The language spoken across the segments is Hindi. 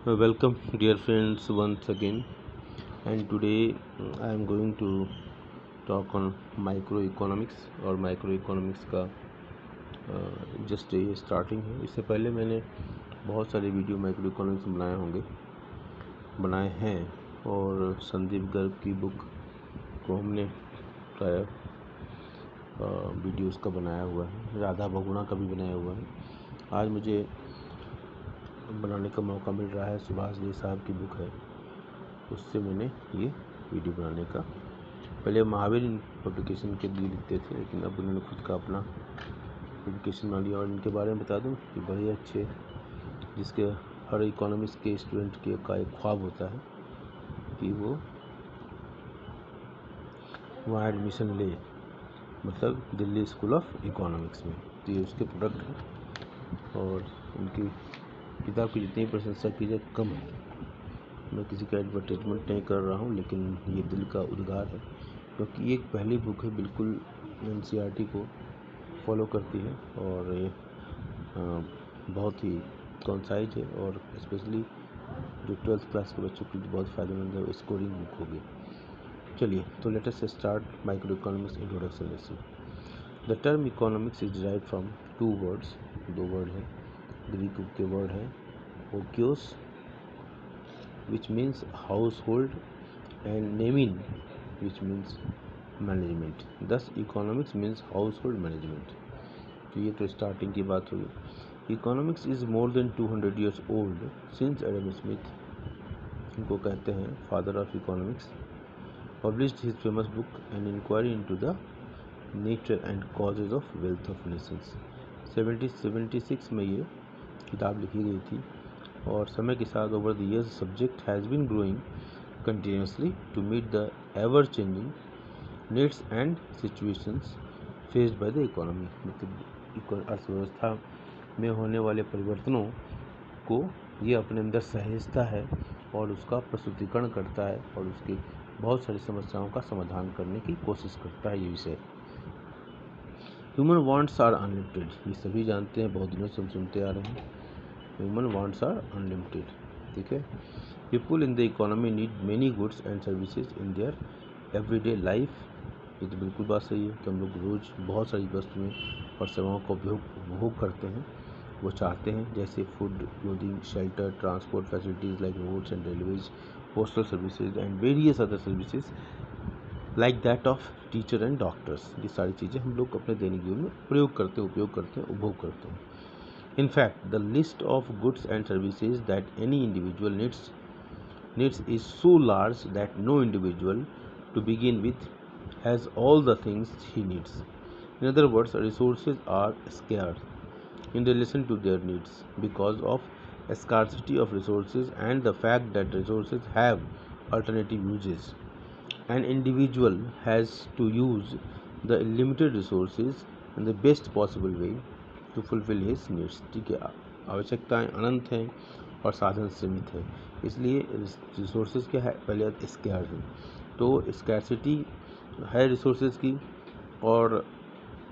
Welcome, dear friends, once again. And today I am going to talk on microeconomics और microeconomics का जस्ट ये स्टार्टिंग है। इससे पहले मैंने बहुत सारे वीडियो माइक्रो इकोनॉमिक्स बनाए हैं और संदीप गर्ग की बुक को हमने प्राय वीडियो उसका बनाया हुआ है, राधा बहुगुणा का भी बनाया हुआ है। आज मुझे बनाने का मौका मिल रहा है, सुभाष देव साहब की बुक है, उससे मैंने ये वीडियो बनाने का। पहले महावीर पब्लिकेशन के लिए लिखते थे, लेकिन अब उन्होंने खुद का अपना पब्लिकेशन बना लिया। और इनके बारे में बता दूं कि बड़े अच्छे, जिसके हर इकोनॉमिक्स के स्टूडेंट के का एक ख्वाब होता है कि वो वहाँ एडमिशन ले, मतलब दिल्ली स्कूल ऑफ इकोनॉमिक्स में। तो ये उसके प्रोडक्ट हैं और उनकी किताब की जितनी प्रशंसा की जाए कम है। मैं किसी का एडवर्टाइजमेंट नहीं कर रहा हूँ, लेकिन ये दिल का उद्गार है, क्योंकि ये एक पहली बुक है, बिल्कुल एनसीईआरटी को फॉलो करती है और ये बहुत ही कॉन्साइज है और स्पेशली जो 12th क्लास के बच्चों के लिए बहुत फ़ायदेमंद है। स्कोरिंग बुक होगी। चलिए, तो let us start micro economics introduction lesson. The term economics is derived from two words, दो वर्ड है, ग्रीक के वर्ड है ओकियोस, which means household, and nemin, which means management. Thus economics means household management. तो ये तो स्टार्टिंग की बात हुई। Economics is more than 200 years old since Adam Smith, इनको कहते हैं father of economics, published his famous book an inquiry into the nature and causes of wealth of nations. 1776 में ये किताब लिखी गई थी और समय के साथ over the years subject has been growing continuously to meet the ever changing needs and situations faced by the economy. मतलब अर्थव्यवस्था में होने वाले परिवर्तनों को ये अपने अंदर सहेजता है और उसका प्रस्तुतिकरण करता है और उसकी बहुत सारी समस्याओं का समाधान करने की कोशिश करता है। ये विषय ह्यूमन वांट्स आर अनलिमिटेड, ये सभी जानते हैं, बहुत दिनों से हम सुनते आ रहे हैं। ह्यूमन वांट्स आर अनलिमिटेड, ठीक है। People in the economy need many goods and services in their everyday life. ये तो बिल्कुल बात सही है कि हम लोग रोज़ बहुत सारी वस्तुएं और सेवाओं का उपभोग करते हैं, वो चाहते हैं, जैसे food, clothing, shelter, transport facilities like roads and railways, postal services and various other services like that of teacher and doctors. ये सारी चीज़ें हम लोग अपने दैनिक जीवन में उपभोग करते हैं, उपभोग करते हैं। In fact, the list of goods and services that any individual needs is so large that no individual, to begin with, has all the things he needs. In other words, resources are scarce in relation to their needs because of scarcity of resources and the fact that resources have alternative uses. An individual has to use the limited resources in the best possible way to fulfil his needs. ठीक है, आवश्यकताएं अनंत हैं और साधन सीमित है, इसलिए रिसोर्सेज क्या है, पहले स्कैर्स है, तो स्कैरसिटी है रिसोर्सेज की और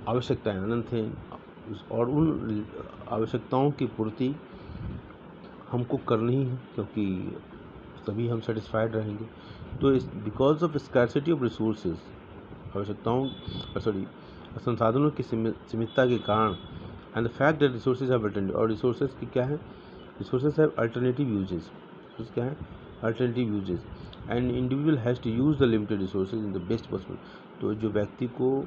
आवश्यकताएं अनंत हैं और उन आवश्यकताओं की पूर्ति हमको करनी है, क्योंकि तभी हम सेटिस्फाइड रहेंगे। तो इस because of scarcity of resources, आवश्यकताओं संसाधनों की सीमितता के कारण, and the fact that resources have alternative, और रिसोर्सेज की क्या है, रिसोर्सेज हैव अल्टरनेटिव यूजेस, क्या है, alternative uses, and individual has to use the limited resources in the best possible. तो जो व्यक्ति को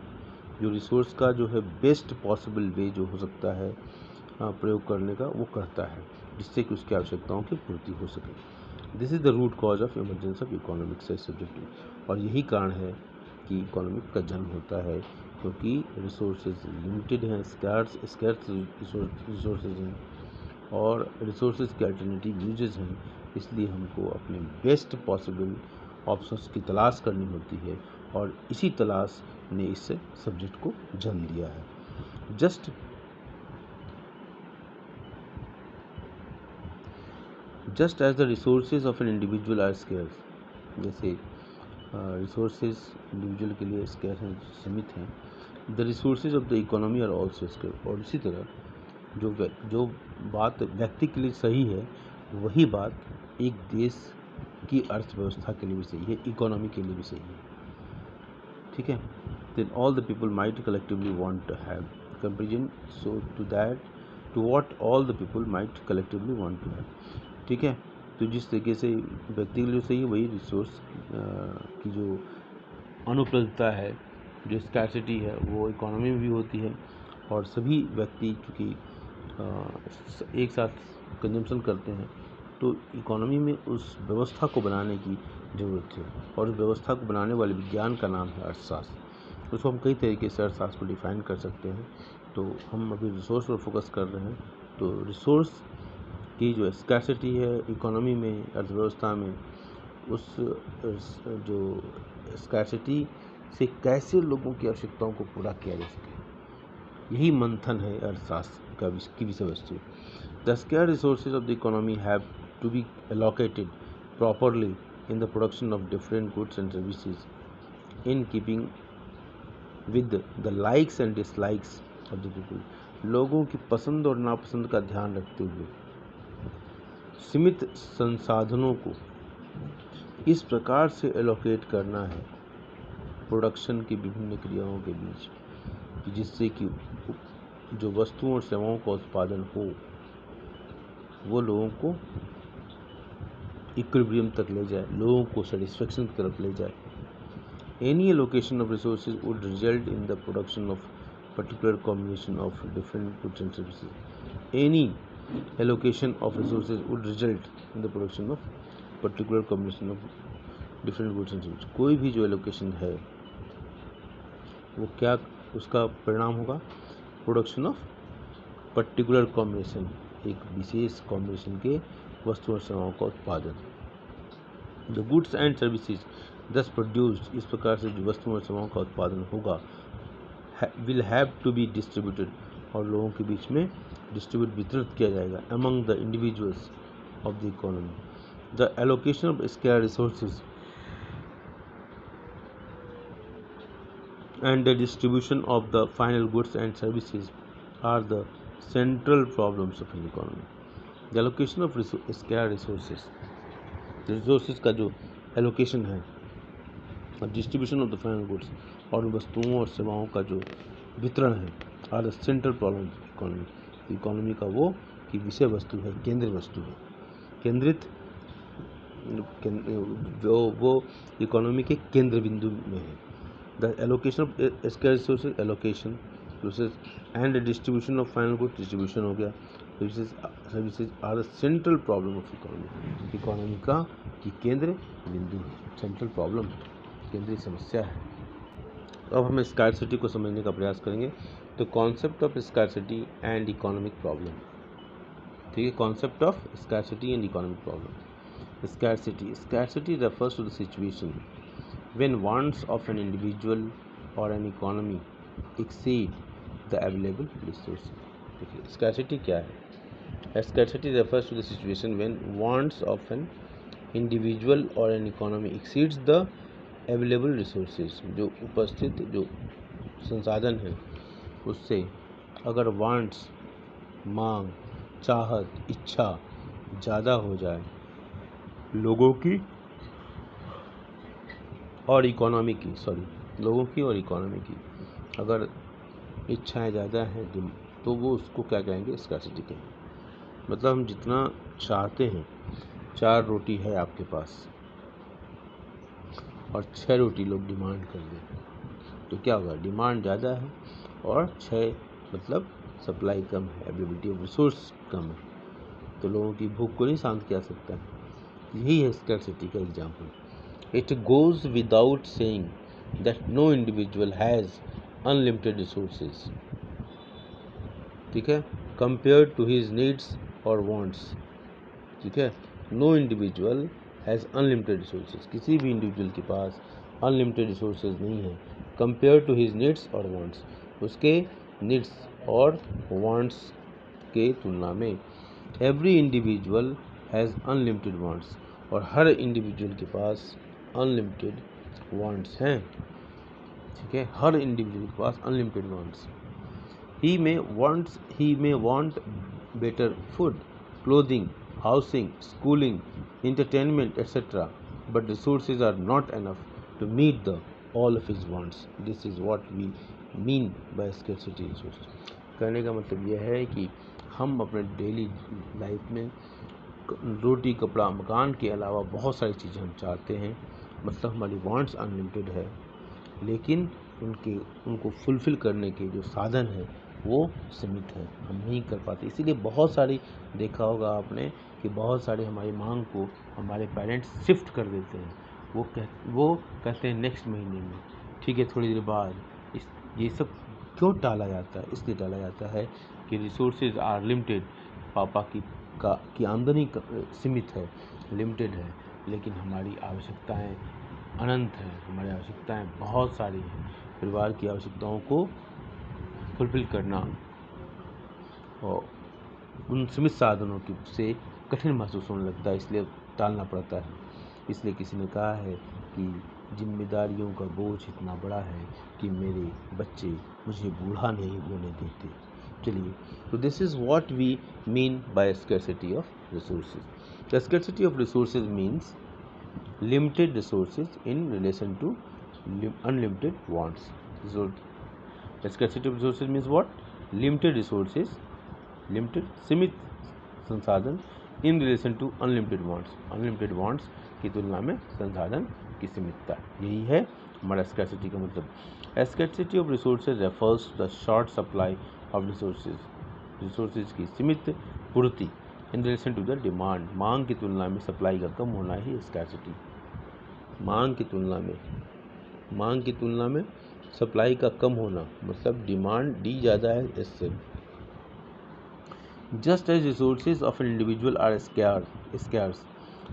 जो रिसोर्स का जो है बेस्ट पॉसिबल वे जो हो सकता है प्रयोग करने का, वो करता है, जिससे कि उसकी आवश्यकताओं की पूर्ति हो सके। This is the root cause of emergence of economics as subject. और यही कारण है कि इकोनॉमिक का जन्म होता है, क्योंकि रिसोर्सेज लिमिटेड हैं, स्कैर्स रिसोर्सेज हैं और रिसोर्सेज के अल्टरनेटिव यूजेस हैं, इसलिए हमको अपने बेस्ट पॉसिबल ऑप्शंस की तलाश करनी होती है और इसी तलाश ने इस सब्जेक्ट को जन्म दिया है। Just as the resources of an individual are scarce, जैसे रिसोर्सेज इंडिविजुअल के लिए स्केर्स हैं, सीमित हैं, the resources of the economy are also scarce. और इसी तरह जो बात व्यक्ति के लिए सही है, वही बात एक देश की अर्थव्यवस्था के लिए भी सही है, इकोनॉमी के लिए भी सही है। ठीक है, then all the people might collectively want to have comparison, so to what all the people might collectively want to have। ठीक है, तो जिस तरीके से व्यक्ति के लिए सही है, वही रिसोर्स की जो अनुपलब्धता है, जो स्कैर्सिटी है, वो इकोनॉमी में भी होती है। और सभी व्यक्ति चूँकि एक साथ कंजम्पशन करते हैं, तो इकोनॉमी में उस व्यवस्था को बनाने की ज़रूरत है, और उस व्यवस्था को बनाने वाले विज्ञान का नाम है अर्थशास्त्र। उसको हम कई तरीके से अर्थशास्त्र को डिफाइन कर सकते हैं। तो हम अभी रिसोर्स पर फोकस कर रहे हैं। तो रिसोर्स की जो स्कैर्सिटी है इकोनॉमी में, अर्थव्यवस्था में, उस जो स्कैर्सिटी से कैसे लोगों की आवश्यकताओं को पूरा किया जा सके, यही मंथन है अर्थशास्त्र की विषय वस्तु। The scarce resources of the economy have to be allocated properly in the production of different goods and services in keeping with the likes and dislikes of the people। लोगों की पसंद और नापसंद का ध्यान रखते हुए सीमित संसाधनों को इस प्रकार से एलोकेट करना है प्रोडक्शन की विभिन्न क्रियाओं के बीच, जिससे कि जो वस्तुओं और सेवाओं का उत्पादन हो वो लोगों को इक्विलिब्रियम तक ले जाए, लोगों को सेटिस्फेक्शन की तरफ ले जाए। Any allocation of resources would result in the production of particular combination of different goods and services। Any allocation of resources would result in the production of particular combination of different goods and services। कोई भी जो allocation है वो क्या उसका परिणाम होगा, प्रोडक्शन ऑफ पर्टिकुलर कॉम्बिनेशन, एक विशेष कॉम्बिनेशन के वस्तु और सेवाओं का उत्पादन। The goods and services thus produced, इस प्रकार से जो वस्तुओं और सेवाओं का उत्पादन होगा, will have to be distributed, और लोगों के बीच में डिस्ट्रीब्यूट वितरित किया जाएगा, among the individuals of the economy. The allocation of scarce resources and the distribution of the final goods and services are the central problems of an economy। The allocation of scarce resources, resources का जो allocation है, और distribution of the final goods, और वस्तुओं और सेवाओं का जो वितरण है, are the central problems of economy। Economy का वो कि विषय वस्तु है, केंद्र वस्तु है, केंद्रित वो इकोनॉमी के केंद्र बिंदु में है। The allocation of scarce resources, allocation resources, and the distribution of final goods, distribution हो गया, services are the central problem of economy। Economy का कि केंद्र बिंदु है, सेंट्रल प्रॉब्लम, केंद्रीय समस्या है। अब हम स्कैर्सिटी को समझने का प्रयास करेंगे। तो concept of scarcity and economic problem, ठीक है, concept of scarcity and economic problem. Scarcity refers to the situation when wants of an individual or an economy exceed the available resources। देखिए scarcity क्या है? Scarcity refers to the situation when wants of an individual or an economy exceeds the available resources। जो उपस्थित जो संसाधन है उससे अगर वांट्स, मांग, चाहत, इच्छा ज़्यादा हो जाए लोगों की और इकोनॉमी की, लोगों की और इकोनॉमी की, अगर इच्छाएं ज़्यादा हैं तो वो उसको क्या कहेंगे, स्कैर्सिटी कहेंगे। मतलब हम जितना चाहते हैं, 4 रोटी है आपके पास और 6 रोटी लोग डिमांड कर दें, तो क्या होगा, डिमांड ज़्यादा है और 6 मतलब सप्लाई कम है, अवेलेबिलिटी ऑफ रिसोर्स कम है, तो लोगों की भूख को नहीं शांत किया सकता है। यही है स्कैर्सिटी का example. It goes without saying that no individual has unlimited resources, ठीक है, compared to his needs or wants, ठीक है, no individual has unlimited resources, किसी भी इंडिविजुअल के पास unlimited resources नहीं है, compared to his needs or wants, उसके needs और wants के तुलना में। Every individual has unlimited wants, और हर इंडिविजुअल के पास अनलिमिटेड वांट्स हैं, ठीक है, हर इंडिविजुअल के पास unlimited wants. He may want better food, clothing, housing, schooling, entertainment, etc. But resources are not enough to meet the all of his wants. This is what we mean by scarcity resource. कहने का मतलब यह है कि हम अपने डेली लाइफ में रोटी, कपड़ा, मकान के अलावा बहुत सारी चीज़ें हम चाहते हैं, मतलब हमारी वांट्स अनलिमिटेड है, लेकिन उनको फुलफ़िल करने के जो साधन है वो सीमित है, हम नहीं कर पाते। इसीलिए बहुत सारी देखा होगा आपने कि बहुत सारी हमारी मांग को हमारे पेरेंट्स शिफ्ट कर देते हैं। वो कहते हैं नेक्स्ट महीने में, ठीक है, थोड़ी देर बाद। ये सब क्यों टाला जाता है? इसलिए टाला जाता है कि रिसोर्सेज आर लिमिटेड। पापा की आमदनी सीमित है, लिमिटेड है, लेकिन हमारी आवश्यकताएं अनंत हैं, हमारी आवश्यकताएं बहुत सारी हैं। परिवार की आवश्यकताओं को फुलफिल करना और उन सीमित साधनों से कठिन महसूस होने लगता है, इसलिए टालना पड़ता है। इसलिए किसी ने कहा है कि जिम्मेदारियों का बोझ इतना बड़ा है कि मेरे बच्चे मुझे बूढ़ा नहीं होने देते। चलिए, तो this is what we mean by scarcity of resources. The scarcity of resources means limited resources in relation to unlimited wants. So scarcity of resources means what? Limited resources, limited सीमित संसाधन in relation to unlimited wants. Unlimited wants की तुलना में संसाधन की सीमितता, यही है हमारा scarcity का मतलब। Scarcity of resources refers to the short supply of resources. Resources की सीमित पूर्ति in relation to the demand, मांग की तुलना में सप्लाई का कम होना ही स्कैर्सिटी। मांग की तुलना में सप्लाई का कम होना, मतलब डिमांड डी ज़्यादा है इससे। Just as resources of an individual are scarce,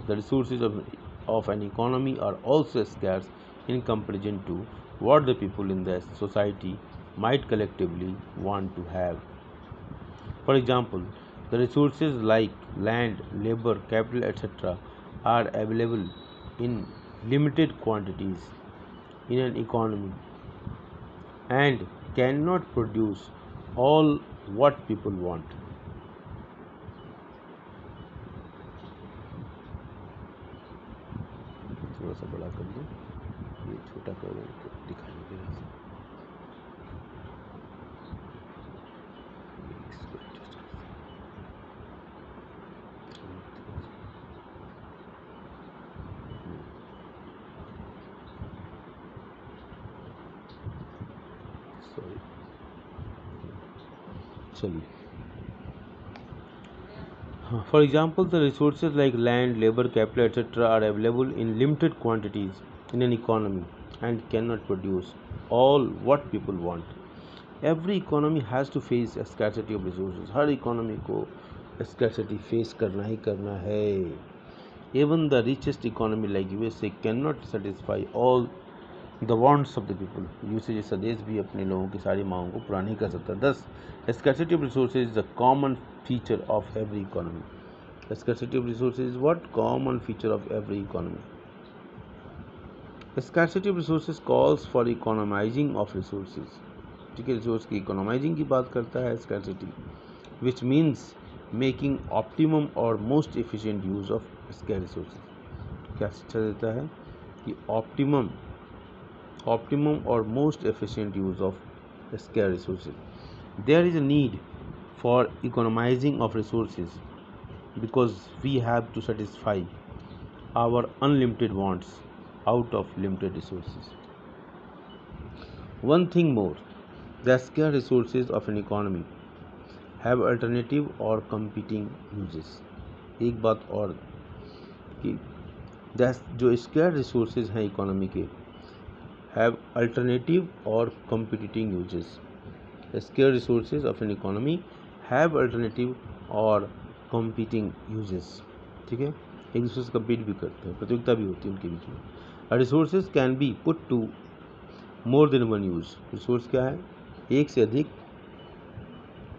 the resources of an economy are also scarce in comparison to what the people in the society might collectively want to have. For example, the resources like land, labor, capital, etc. are available in limited quantities in an economy and cannot produce all what people want. थोड़ा सा बड़ा कर दो, ये छोटा कर दो दिखाने के लिए। चलिए, हाँ, for example the resources like land, labour, capital et cetera are available in limited quantities in an economy and can not produce all what people want. Every economy has to face scarcity of resources. हर इकोनॉमी को स्कैर्सिटी फेस करना ही करना है। Even the richest economy like USA can not satisfy all the wants of the people. USA जैसा देश भी अपने लोगों की सारी मांगों को पूरा नहीं कर सकता। दस scarcity of resources is a common feature of every economy. The scarcity of resources is what? Common feature of every economy. The scarcity of resources calls for economizing of resources. ठीक है, रिसोर्स की इकोनोमाइजिंग की बात करता है scarcity, which means making optimum or most efficient use of scarce resources. क्या शिक्षा देता है कि optimum or most efficient use of scarce resources. There is a need for economizing of resources because we have to satisfy our unlimited wants out of limited resources. One thing more, the scarce resources of an economy have alternative or competing uses. एक बात और कि जो scarce resources हैं इकोनॉमी के have alternative or competing uses. The scarce resources of an economy have alternative और competing uses. ठीक है, एक दूसरे से compete भी करते हैं, प्रतियोगिता भी होती है उनके बीच में। Resources can be put to more than one use. Resource क्या है? एक से अधिक,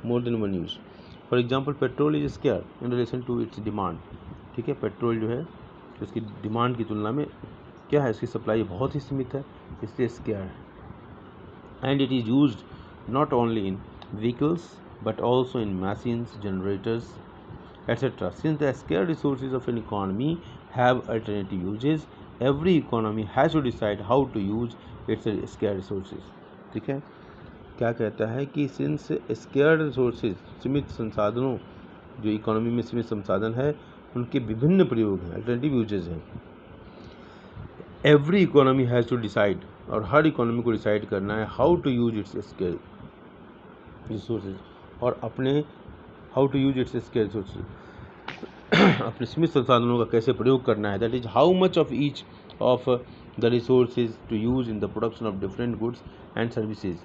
more than one use. For example, petrol is scarce in relation to its demand. ठीक है, पेट्रोल जो है उसकी डिमांड की तुलना में क्या है, इसकी सप्लाई बहुत ही सीमित है, इसलिए scarce है। And it is used not only in vehicles but also in machines, generators etc. Since the scarce resources of an economy have alternative uses, every economy has to decide how to use its scarce resources. ठीक है, क्या कहता है कि सिंस स्केयर्ड रिसोर्सेज, सीमित संसाधनों, जो इकोनॉमी में सीमित संसाधन है उनके विभिन्न प्रयोग हैं, अल्टरनेटिव यूजेज हैं। Every economy has to decide, और हर इकोनॉमी को डिसाइड करना है how to use its scarce resources, और अपने how to use its scarce resources, अपने सीमित संसाधनों का कैसे प्रयोग करना है। That is how much of each of the resources to use in the production of different goods and services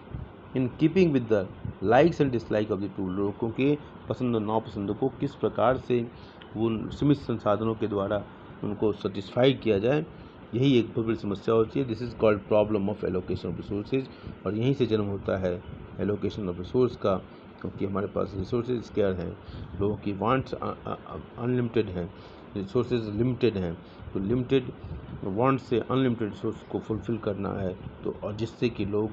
in keeping with the likes and dislike of the to. लोगों के पसंद और नापसंद को किस प्रकार से उन सीमित संसाधनों के द्वारा उनको सेटिस्फाई किया जाए, यही एक बहुत बड़ी समस्या होती है। This is called problem of allocation of resources, और यहीं से जन्म होता है एलोकेशन ऑफ रिसोर्स का, क्योंकि हमारे पास रिसोर्सेज स्केयर हैं, लोगों की वांट्स अनलिमिटेड हैं, रिसोर्सेज लिमिटेड हैं, तो limited want say unlimited resource को फुलफ़िल करना है, तो और जिससे कि लोग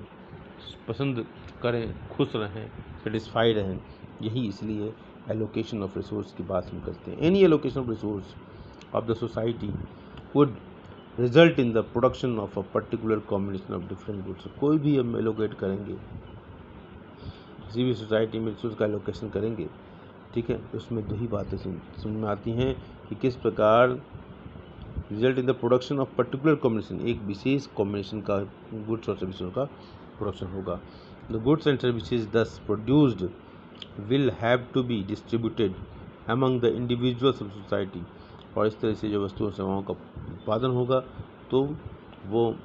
पसंद करें, खुश रहें, सेटिस्फाइड रहें, यही इसलिए एलोकेशन ऑफ रिसोर्स की बात हम करते हैं। Any allocation of resource of the society would result in the production of a particular combination of different goods. कोई भी हम एलोकेट करेंगे, किसी भी सोसाइटी में रिसोर्स का एलोकेशन करेंगे, ठीक है, उसमें दो ही बातें समझ में आती हैं कि किस प्रकार result in the production of particular combination, एक विशेष कॉम्बिनेशन का गुड्स और सर्विसेज का प्रोडक्शन होगा। The goods and services thus produced will have to be distributed among the individuals of society, और इस तरह से जो वस्तुओं और सेवाओं का उत्पादन होगा तो वो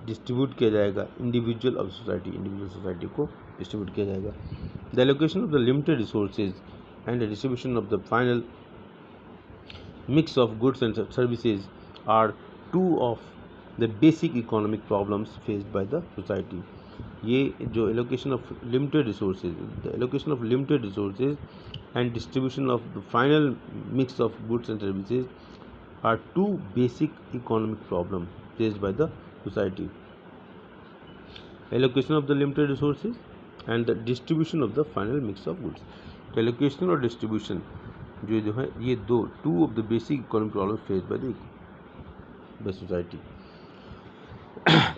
डिस्ट्रीब्यूट किया जाएगा individual of society, individual society को डिस्ट्रीब्यूट किया जाएगा। The allocation of the limited resources and the distribution of the final mix of goods and services are two of the basic economic problems faced by the society. ये जो allocation of limited resources, the allocation of limited resources and distribution of the final mix of goods and services are two basic economic problems faced by the society. Allocation of the limited resources and the distribution of the final mix of goods. तो allocation और distribution जो है ये two of the basic economic problem face by society.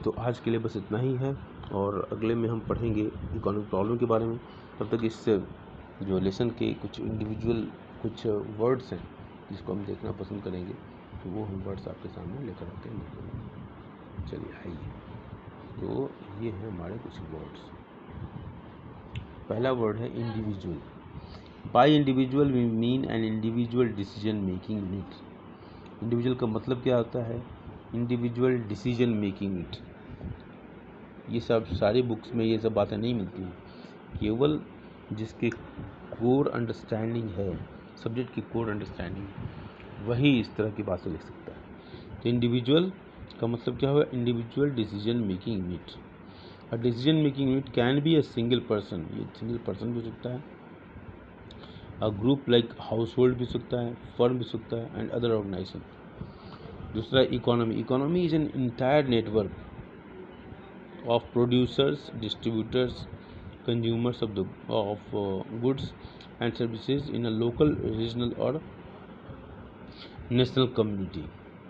तो आज के लिए बस इतना ही है, और अगले में हम पढ़ेंगे इकोनॉमिक प्रॉब्लम के बारे में। तब तक इस जो लेसन के कुछ इंडिविजुअल कुछ वर्ड्स हैं जिसको हम देखना पसंद करेंगे, तो वो हम वर्ड्स आपके सामने लेकर आते हैं। चलिए आइए, तो ये हैं हमारे कुछ वर्ड्स। पहला वर्ड है individual. By individual we mean an individual decision making unit. Individual का मतलब क्या होता है? Individual decision making unit. ये सब सारी बुक्स में ये सब बातें नहीं मिलती हैं, केवल जिसके कोर अंडरस्टैंडिंग है, सब्जेक्ट की कोर अंडरस्टैंडिंग, वही इस तरह की बातें लिख सकता है। तो इंडिविजुअल का मतलब क्या हुआ? Individual decision making unit. A decision making unit can be a single person, ये सिंगल पर्सन भी हो सकता है, a group like house hold भी सकता है, फर्म भी सकता है, एंड अदर ऑर्गेनाइजेशन। दूसरा economy. Economy is an entire network of producers, distributors, consumers of goods and services in a local, regional और नेशनल कम्युनिटी।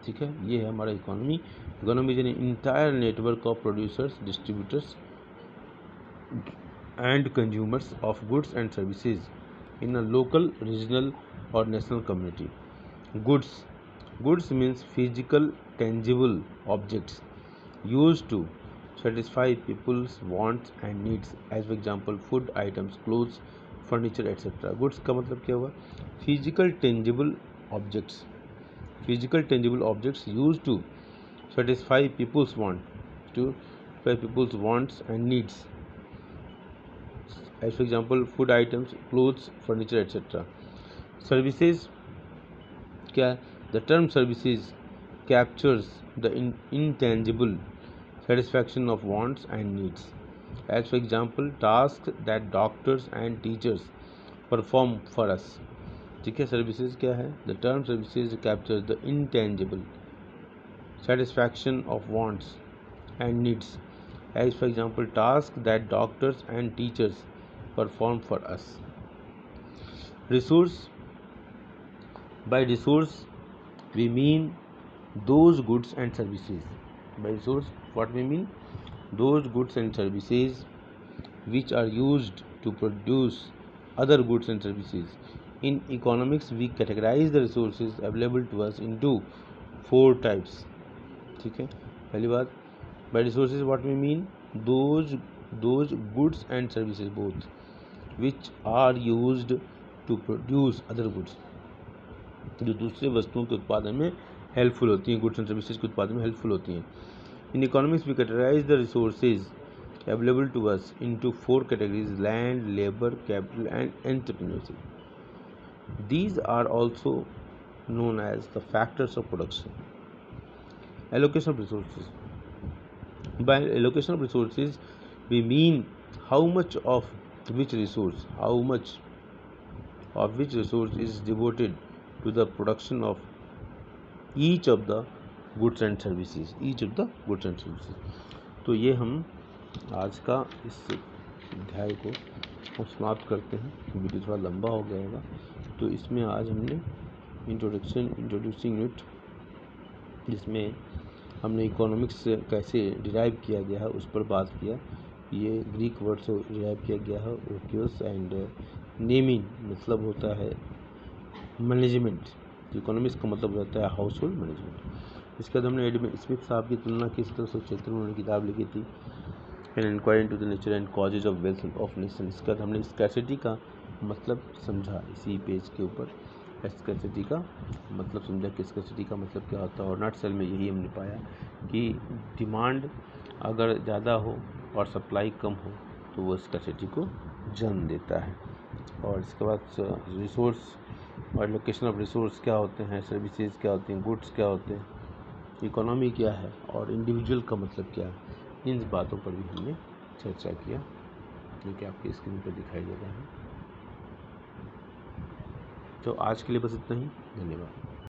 ठीक है, ये है हमारा economy. Economy is an entire network of producers, distributors and consumers of goods and services in a local, regional or national community. Goods means physical, tangible objects used to satisfy people's wants and needs, as for example food items, clothes, furniture, etc. Goods का मतलब क्या हुआ? Physical, tangible objects used to satisfy people's wants and needs, as for example food items, clothes, furniture, etc. Services क्या? The term services captures the intangible satisfaction of wants and needs, as for example tasks that doctors and teachers perform for us. ठीक है, सर्विसेज क्या है? The term services captures the intangible satisfaction of wants and needs, as for example tasks that doctors and teachers perform for us. Resource by resource we mean those goods and services. By resource, what we mean? Those goods and services which are used to produce other goods and services. In economics, we categorize the resources available to us into 4 types. ठीक है, पहली बात, by resources what we mean? Those goods and services both which are used to produce other goods, जो दूसरे वस्तुओं के उत्पादन में हेल्पफुल होती हैं, गुड्स एंड सर्विसेज के उत्पादन में हेल्पफुल होती हैं. In economics we categorise the resources available to us into 4 categories: land, labour, capital and entrepreneurship. These are also known as the factors of production. Allocation of resources. By allocation of resources we mean how much of which resource is devoted to the production of each of the goods and services. तो ये हम आज का इस अध्याय को हम समाप्त करते हैं. वीडियो थोड़ा लंबा हो गया होगा, तो इसमें आज हमने इंट्रोड्यूसिंग यूनिट, जिसमें हमने इकोनॉमिक्स कैसे डिराइव किया गया है उस पर बात किया. ये ग्रीक वर्ड से डिराइव किया गया है. ओक्यूस एंड नेमिंग मतलब होता है मैनेजमेंट. इकोनॉमिक्स का मतलब होता है हाउस होल्ड मैनेजमेंट. इसके बाद हमने एडम स्मिथ साहब की तुलना की, इस तरह से क्षेत्र में उन्होंने किताब लिखी थी, an inquiry into the nature and causes of wealth of nation. इसके बाद हमने स्कैर्सिटी का मतलब समझा इसी पेज के ऊपर. स्कैर्सिटी का मतलब समझा कि स्कैर्सिटी का मतलब क्या होता है, और नट सेल में यही हमने पाया कि डिमांड अगर ज़्यादा हो और सप्लाई कम हो तो वो स्कैर्सिटी को जन्म देता है. और इसके बाद रिसोर्स और लोकेशन ऑफ रिसोर्स क्या होते हैं, सर्विसेज क्या होती हैं, गुड्स क्या होते हैं, इकोनॉमी क्या है और इंडिविजुअल का मतलब क्या है, इन बातों पर भी हमने चर्चा किया, जो कि आपकी स्क्रीन पर दिखाई दे रहा है. तो आज के लिए बस इतना ही. धन्यवाद.